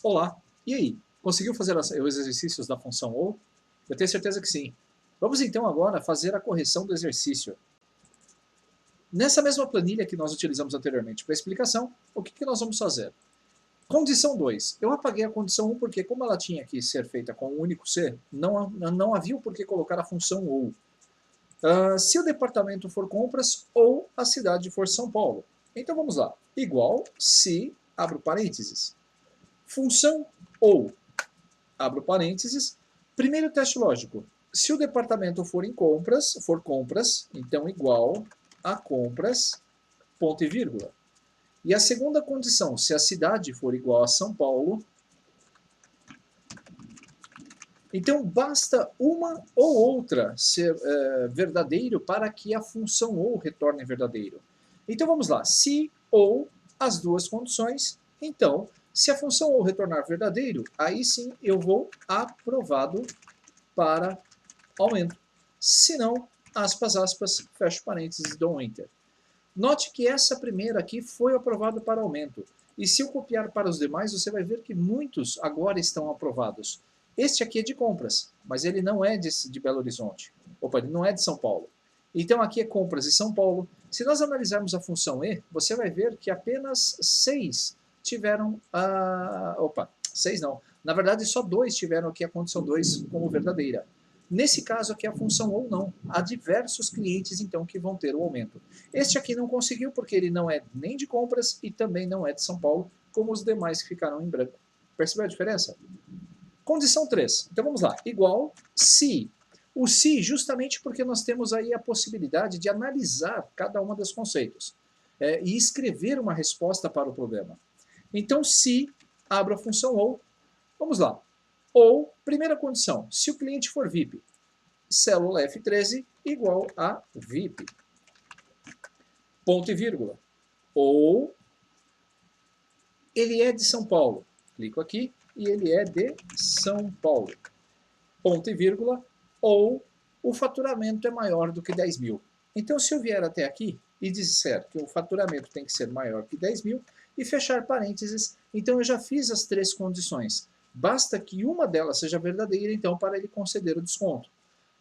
Olá, e aí? Conseguiu fazer os exercícios da função OU? Eu tenho certeza que sim. Vamos então agora fazer a correção do exercício. Nessa mesma planilha que nós utilizamos anteriormente para a explicação, o que nós vamos fazer? Condição 2. Eu apaguei a condição 1 porque, como ela tinha que ser feita com um único C, não havia o porquê colocar a função OU. Se o departamento for compras ou a cidade for São Paulo. Então vamos lá. Igual se, abro parênteses, função OU, abro parênteses, primeiro teste lógico. Se o departamento for compras, então igual a compras, ponto e vírgula. E a segunda condição, se a cidade for igual a São Paulo, então basta uma ou outra ser verdadeiro para que a função ou retorne verdadeiro. Então vamos lá, se ou as duas condições, então se a função ou retornar verdadeiro, aí sim eu vou aprovado para aumento. Se não, aspas, aspas, fecho parênteses, dou um enter. Note que essa primeira aqui foi aprovada para aumento. E se eu copiar para os demais, você vai ver que muitos agora estão aprovados. Este aqui é de compras, mas ele não é de Belo Horizonte. Opa, ele não é de São Paulo. Então aqui é compras de São Paulo. Se nós analisarmos a função E, você vai ver que apenas 6 tiveram a... Opa, 6 não. Na verdade, só 2 tiveram aqui a condição 2 como verdadeira. Nesse caso aqui, a função ou não. Há diversos clientes, então, que vão ter o aumento. Este aqui não conseguiu, porque ele não é nem de compras e também não é de São Paulo, como os demais que ficaram em branco. Percebeu a diferença? Condição 3. Então vamos lá. Igual se. O se justamente porque nós temos aí a possibilidade de analisar cada uma dos conceitos e escrever uma resposta para o problema. Então, se, abro a função ou, vamos lá. Ou, primeira condição, se o cliente for VIP, célula F13 igual a VIP. Ponto e vírgula. Ou ele é de São Paulo. Clico aqui e ele é de São Paulo. Ponto e vírgula. Ou o faturamento é maior do que 10 mil. Então, se eu vier até aqui e disser que o faturamento tem que ser maior que 10 mil e fechar parênteses, então eu já fiz as 3 condições. Basta que uma delas seja verdadeira, então, para ele conceder o desconto.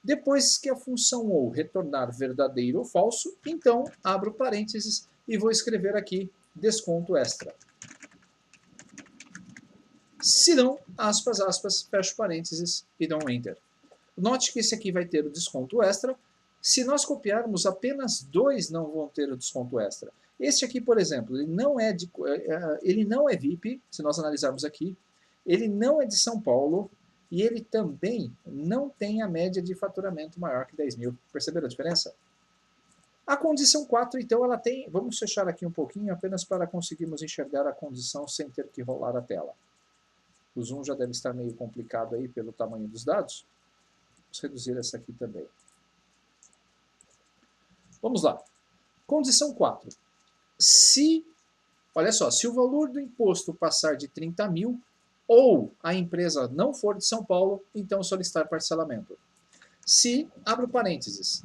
Depois que a função ou retornar verdadeiro ou falso, então abro parênteses e vou escrever aqui desconto extra. Se não, aspas, aspas, fecho parênteses e dou um enter. Note que esse aqui vai ter o desconto extra. Se nós copiarmos, apenas 2 não vão ter o desconto extra. Este aqui, por exemplo, ele não é VIP, se nós analisarmos aqui. Ele não é de São Paulo e ele também não tem a média de faturamento maior que 10 mil. Perceberam a diferença? A condição 4, então, ela tem... Vamos fechar aqui um pouquinho, apenas para conseguirmos enxergar a condição sem ter que rolar a tela. O zoom já deve estar meio complicado aí pelo tamanho dos dados. Vamos reduzir essa aqui também. Vamos lá. Condição 4. Se, olha só, se o valor do imposto passar de 30 mil ou a empresa não for de São Paulo, então solicitar parcelamento. Se, abro parênteses,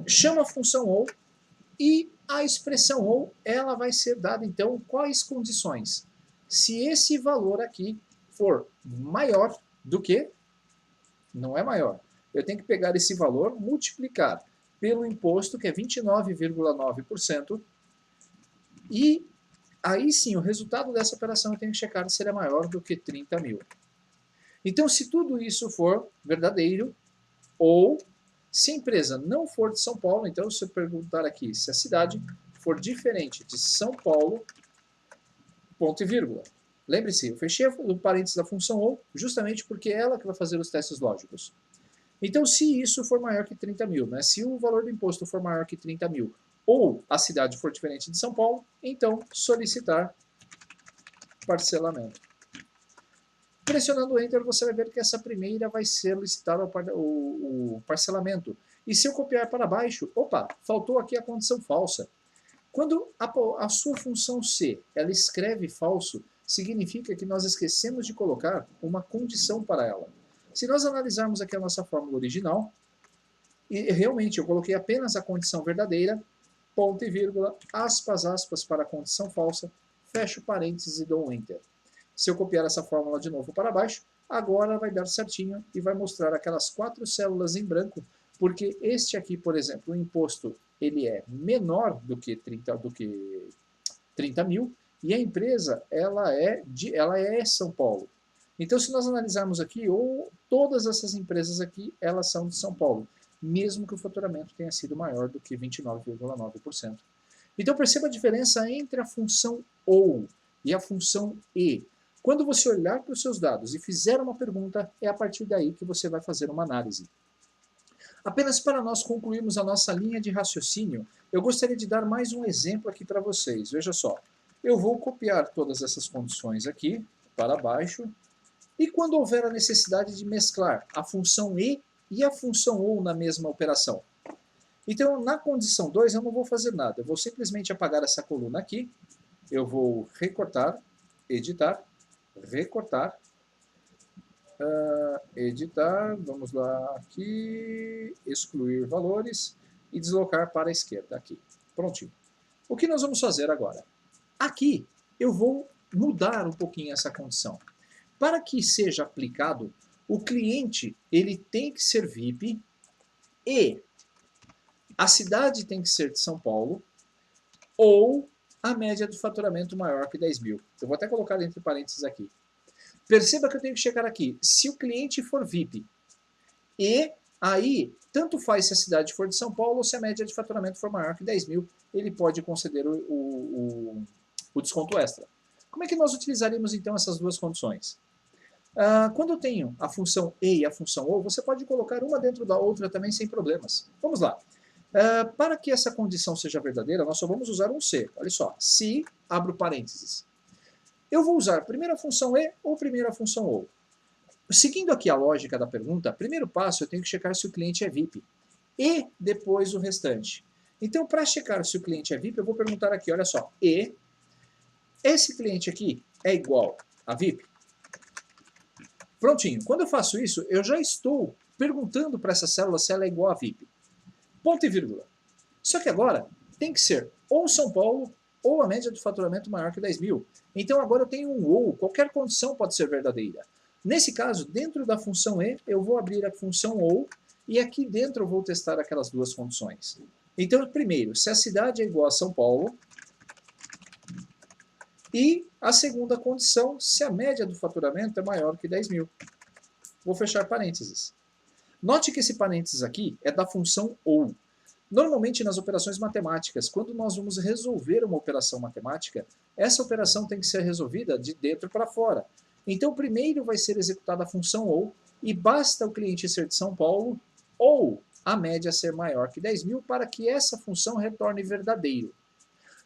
chama a função ou e a expressão ou, ela vai ser dada, então, quais condições? Se esse valor aqui for maior do que, não é maior, eu tenho que pegar esse valor, multiplicar pelo imposto, que é 29,9%, e aí sim, o resultado dessa operação eu tenho que checar se ele é maior do que 30 mil. Então, se tudo isso for verdadeiro, ou se a empresa não for de São Paulo, então se eu perguntar aqui se a cidade for diferente de São Paulo, ponto e vírgula. Lembre-se, eu fechei o parênteses da função ou justamente porque é ela que vai fazer os testes lógicos. Então, se isso for maior que 30 mil, né, se o valor do imposto for maior que 30 mil, ou a cidade for diferente de São Paulo, então solicitar parcelamento. Pressionando o Enter, você vai ver que essa primeira vai solicitar o parcelamento. E se eu copiar para baixo, opa, faltou aqui a condição falsa. Quando a sua função C ela escreve falso, significa que nós esquecemos de colocar uma condição para ela. Se nós analisarmos aqui a nossa fórmula original, e realmente eu coloquei apenas a condição verdadeira, ponto e vírgula, aspas, aspas para a condição falsa, fecho parênteses e dou um Enter. Se eu copiar essa fórmula de novo para baixo, agora vai dar certinho e vai mostrar aquelas 4 células em branco, porque este aqui, por exemplo, o imposto ele é menor do que 30 mil, e a empresa ela é São Paulo. Então, se nós analisarmos aqui, todas essas empresas aqui, elas são de São Paulo, mesmo que o faturamento tenha sido maior do que 29,9%. Então, perceba a diferença entre a função OU e a função E. Quando você olhar para os seus dados e fizer uma pergunta, é a partir daí que você vai fazer uma análise. Apenas para nós concluirmos a nossa linha de raciocínio, eu gostaria de dar mais um exemplo aqui para vocês. Veja só, eu vou copiar todas essas condições aqui para baixo, e quando houver a necessidade de mesclar a função e a função OU na mesma operação. Então, na condição 2, eu não vou fazer nada, eu vou simplesmente apagar essa coluna aqui, eu vou recortar, editar, recortar, editar, vamos lá aqui, excluir valores e deslocar para a esquerda aqui. Prontinho. O que nós vamos fazer agora? Aqui eu vou mudar um pouquinho essa condição. Para que seja aplicado, o cliente ele tem que ser VIP e a cidade tem que ser de São Paulo ou a média do faturamento maior que 10 mil. Eu vou até colocar entre parênteses aqui. Perceba que eu tenho que checar aqui, se o cliente for VIP, e aí, tanto faz se a cidade for de São Paulo ou se a média de faturamento for maior que 10 mil, ele pode conceder o desconto extra. Como é que nós utilizaríamos então essas duas condições? Quando eu tenho a função E e a função OU, você pode colocar uma dentro da outra também sem problemas. Vamos lá. Para que essa condição seja verdadeira, nós só vamos usar um se. Olha só, se, abro parênteses. Eu vou usar primeiro a função E ou primeiro a função OU. Seguindo aqui a lógica da pergunta, primeiro passo eu tenho que checar se o cliente é VIP. E depois o restante. Então, para checar se o cliente é VIP, eu vou perguntar aqui, olha só, E, esse cliente aqui é igual a VIP? Prontinho. Quando eu faço isso, eu já estou perguntando para essa célula se ela é igual a VIP. Ponto e vírgula. Só que agora tem que ser ou São Paulo ou a média do faturamento maior que 10 mil. Então agora eu tenho um ou, qualquer condição pode ser verdadeira. Nesse caso, dentro da função E, eu vou abrir a função ou, e aqui dentro eu vou testar aquelas duas condições. Então, primeiro, se a cidade é igual a São Paulo, e a segunda condição, se a média do faturamento é maior que 10 mil. Vou fechar parênteses. Note que esse parênteses aqui é da função OU. Normalmente, nas operações matemáticas, quando nós vamos resolver uma operação matemática, essa operação tem que ser resolvida de dentro para fora. Então, primeiro vai ser executada a função OU, e basta o cliente ser de São Paulo, ou a média ser maior que 10 mil, para que essa função retorne verdadeiro.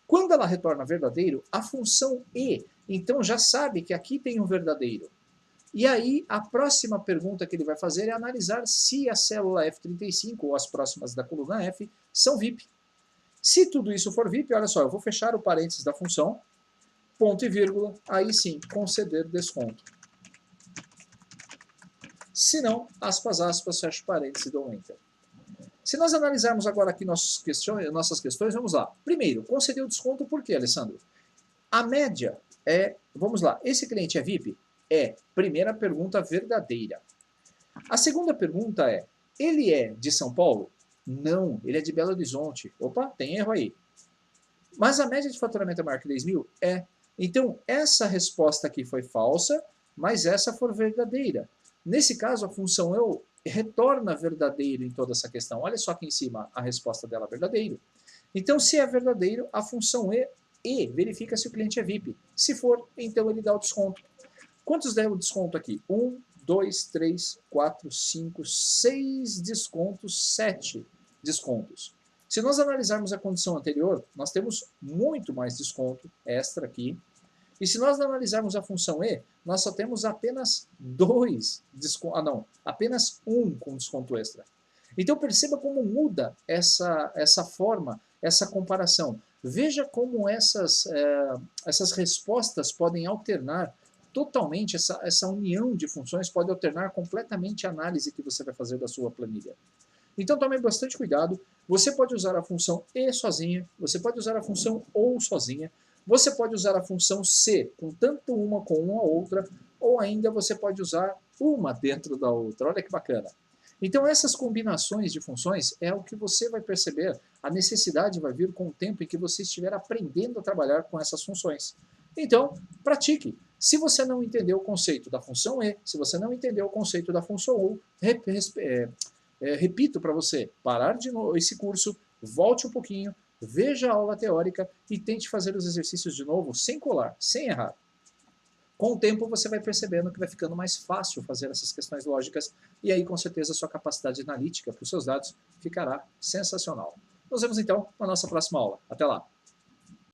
Quando ela retorna verdadeiro, a função E, então já sabe que aqui tem um verdadeiro. E aí, a próxima pergunta que ele vai fazer é analisar se a célula F35 ou as próximas da coluna F são VIP. Se tudo isso for VIP, olha só, eu vou fechar o parênteses da função, ponto e vírgula, aí sim, conceder desconto. Se não, aspas, aspas, fecho parênteses e dou Enter. Se nós analisarmos agora aqui nossas questões, vamos lá. Primeiro, conceder o desconto por quê, Alessandro? A média é, vamos lá, esse cliente é VIP? É, primeira pergunta verdadeira. A segunda pergunta é, ele é de São Paulo? Não, ele é de Belo Horizonte. Opa, tem erro aí. Mas a média de faturamento é maior que 10 mil? É. Então, essa resposta aqui foi falsa, mas essa for verdadeira. Nesse caso, a função eu retorna verdadeiro em toda essa questão. Olha só aqui em cima a resposta dela, verdadeiro. Então, se é verdadeiro, a função E verifica se o cliente é VIP. Se for, então ele dá o desconto. Quantos der o desconto aqui? 1, 2, 3, 4, 5, 6 descontos, 7 descontos. Se nós analisarmos a condição anterior, nós temos muito mais desconto extra aqui. E se nós analisarmos a função E, nós só temos apenas 2 descontos. Apenas 1 com desconto extra. Então perceba como muda essa forma, essa comparação. Veja como essas respostas podem alternar totalmente, essa união de funções pode alternar completamente a análise que você vai fazer da sua planilha. Então tome bastante cuidado. Você pode usar a função E sozinha, você pode usar a função OU sozinha. Você pode usar a função se com tanto uma com uma outra, ou ainda você pode usar uma dentro da outra. Olha que bacana. Então essas combinações de funções é o que você vai perceber, a necessidade vai vir com o tempo em que você estiver aprendendo a trabalhar com essas funções. Então, pratique. Se você não entendeu o conceito da função e, se você não entendeu o conceito da função ou, repito para você, parar de novo esse curso, volte um pouquinho, veja a aula teórica e tente fazer os exercícios de novo sem colar, sem errar. Com o tempo você vai percebendo que vai ficando mais fácil fazer essas questões lógicas e aí com certeza a sua capacidade analítica para os seus dados ficará sensacional. Nos vemos então na nossa próxima aula. Até lá!